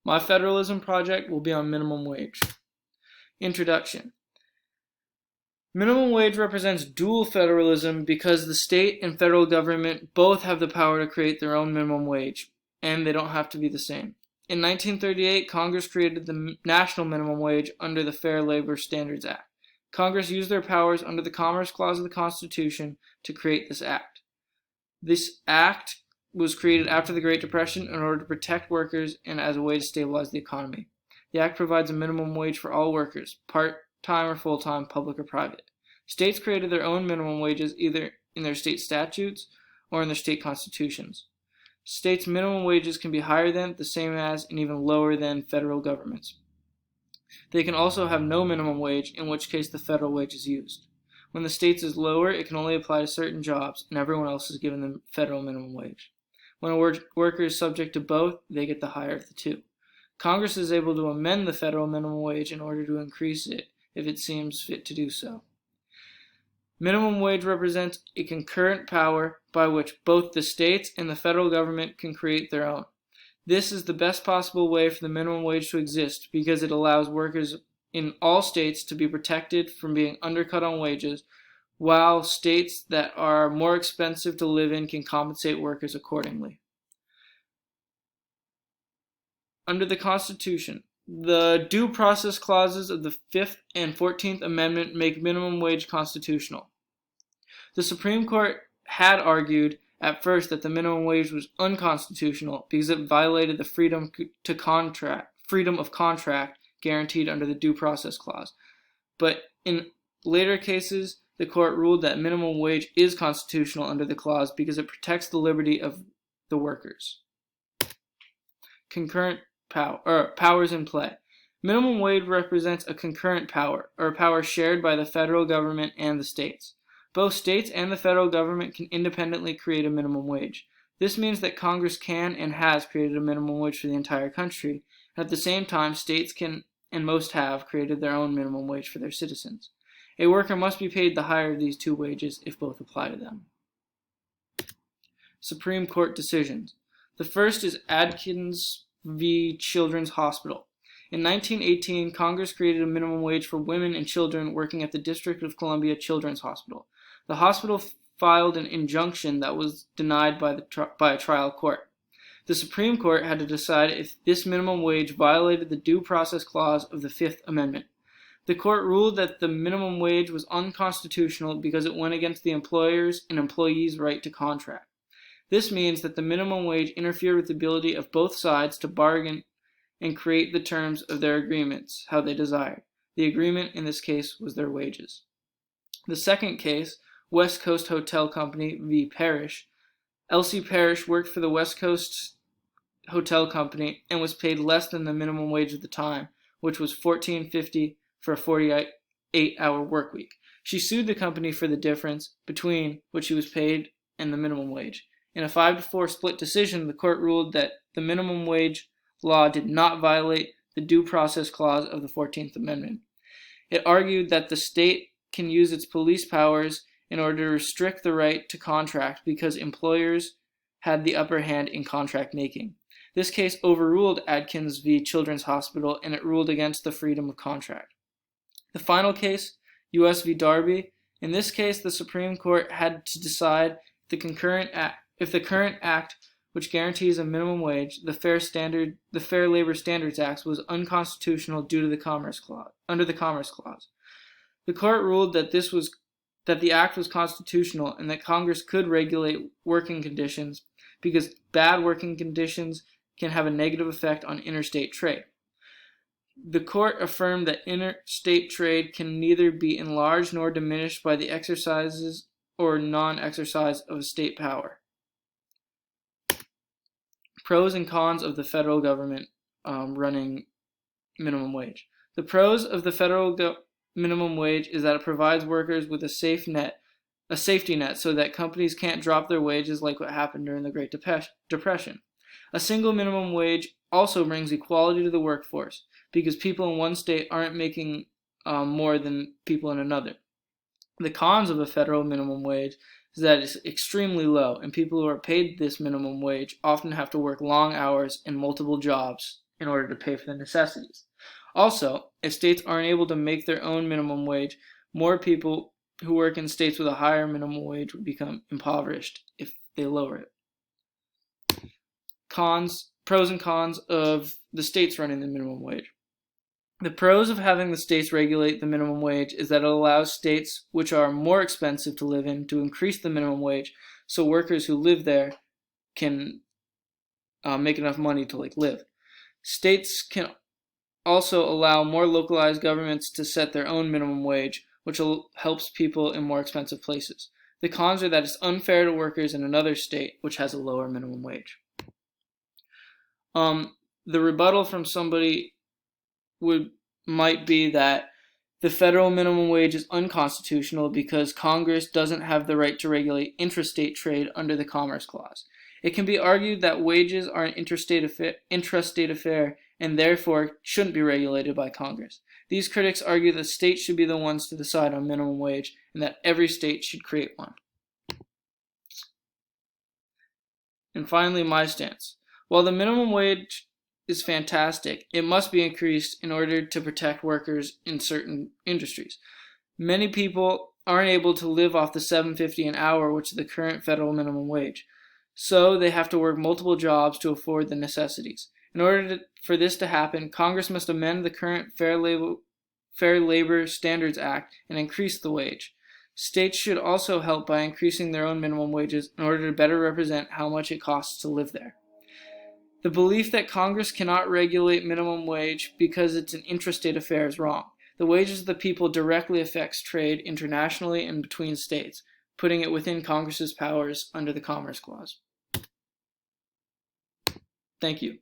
My Federalism Project will be on minimum wage. Introduction. Minimum wage represents dual federalism because the state and federal government both have the power to create their own minimum wage, and they don't have to be the same. In 1938, Congress created the national minimum wage under the Fair Labor Standards Act. Congress used their powers under the Commerce Clause of the Constitution to create this act. This act was created after the Great Depression in order to protect workers and as a way to stabilize the economy. The act provides a minimum wage for all workers, part-time or full-time, public or private. States created their own minimum wages either in their state statutes or in their state constitutions. States' minimum wages can be higher than, the same as, and even lower than federal governments. They can also have no minimum wage, in which case the federal wage is used. When the state's is lower, it can only apply to certain jobs, and everyone else is given the federal minimum wage. When a worker is subject to both, they get the higher of the two. Congress is able to amend the federal minimum wage in order to increase it if it seems fit to do so. Minimum wage represents a concurrent power by which both the states and the federal government can create their own. This is the best possible way for the minimum wage to exist because it allows workers in all states to be protected from being undercut on wages, while states that are more expensive to live in can compensate workers accordingly. Under the Constitution, the due process clauses of the 5th and 14th Amendment make minimum wage constitutional. The Supreme Court had argued at first that the minimum wage was unconstitutional because it violated the freedom of contract guaranteed under the due process clause. But in later cases, the court ruled that minimum wage is constitutional under the clause because it protects the liberty of the workers. Concurrent powers in play. Minimum wage represents a concurrent power, or a power shared by the federal government and the states. Both states and the federal government can independently create a minimum wage. This means that Congress can and has created a minimum wage for the entire country, and at the same time, states can and most have created their own minimum wage for their citizens. A worker must be paid the higher of these two wages if both apply to them. Supreme Court decisions. The first is Adkins v. Children's Hospital. In 1918, Congress created a minimum wage for women and children working at the District of Columbia Children's Hospital. The hospital filed an injunction that was denied by a trial court. The Supreme Court had to decide if this minimum wage violated the Due Process Clause of the 5th Amendment. The court ruled that the minimum wage was unconstitutional because it went against the employer's and employees' right to contract. This means that the minimum wage interfered with the ability of both sides to bargain and create the terms of their agreements how they desired. The agreement in this case was their wages. The second case, West Coast Hotel Company v. Parrish. Elsie Parrish worked for the West Coast Hotel Company and was paid less than the minimum wage at the time, which was $14.50 for a 48-hour work week. She sued the company for the difference between what she was paid and the minimum wage. In a 5-4 split decision, the court ruled that the minimum wage law did not violate the Due Process Clause of the 14th Amendment. It argued that the state can use its police powers in order to restrict the right to contract because employers had the upper hand in contract making. This case overruled Adkins v. Children's Hospital, and it ruled against the freedom of contract. The final case, U.S. v. Darby. In this case, the Supreme Court had to decide if the current act, which guarantees a minimum wage, the Fair Labor Standards Act, was unconstitutional due to the Commerce Clause. Under the Commerce Clause, the court ruled that the act was constitutional and that Congress could regulate working conditions because bad working conditions can have a negative effect on interstate trade. The court affirmed that interstate trade can neither be enlarged nor diminished by the exercises or non-exercise of a state power. Pros and cons of the federal government running minimum wage. The pros of the federal minimum wage is that it provides workers with a safety net so that companies can't drop their wages like what happened during the Great Depression. A single minimum wage also brings equality to the workforce because people in one state aren't making more than people in another. The cons of a federal minimum wage is that it's extremely low, and people who are paid this minimum wage often have to work long hours and multiple jobs in order to pay for the necessities. Also, if states aren't able to make their own minimum wage, more people who work in states with a higher minimum wage would become impoverished if they lower it. Pros and cons of the states running the minimum wage. The pros of having the states regulate the minimum wage is that it allows states which are more expensive to live in to increase the minimum wage so workers who live there can make enough money to live. States can also allow more localized governments to set their own minimum wage, which helps people in more expensive places. The cons are that it's unfair to workers in another state which has a lower minimum wage. The rebuttal from somebody might be that the federal minimum wage is unconstitutional because Congress doesn't have the right to regulate intrastate trade under the Commerce Clause. It can be argued that wages are an intrastate affair and therefore shouldn't be regulated by Congress. These critics argue that states should be the ones to decide on minimum wage and that every state should create one. And finally, my stance. While the minimum wage is fantastic, it must be increased in order to protect workers in certain industries. Many people aren't able to live off the $7.50 an hour, which is the current federal minimum wage. So they have to work multiple jobs to afford the necessities. In order for this to happen, Congress must amend the current Fair Labor Standards Act and increase the wage. States should also help by increasing their own minimum wages in order to better represent how much it costs to live there. The belief that Congress cannot regulate minimum wage because it's an intrastate affair is wrong. The wages of the people directly affects trade internationally and between states, putting it within Congress's powers under the Commerce Clause. Thank you.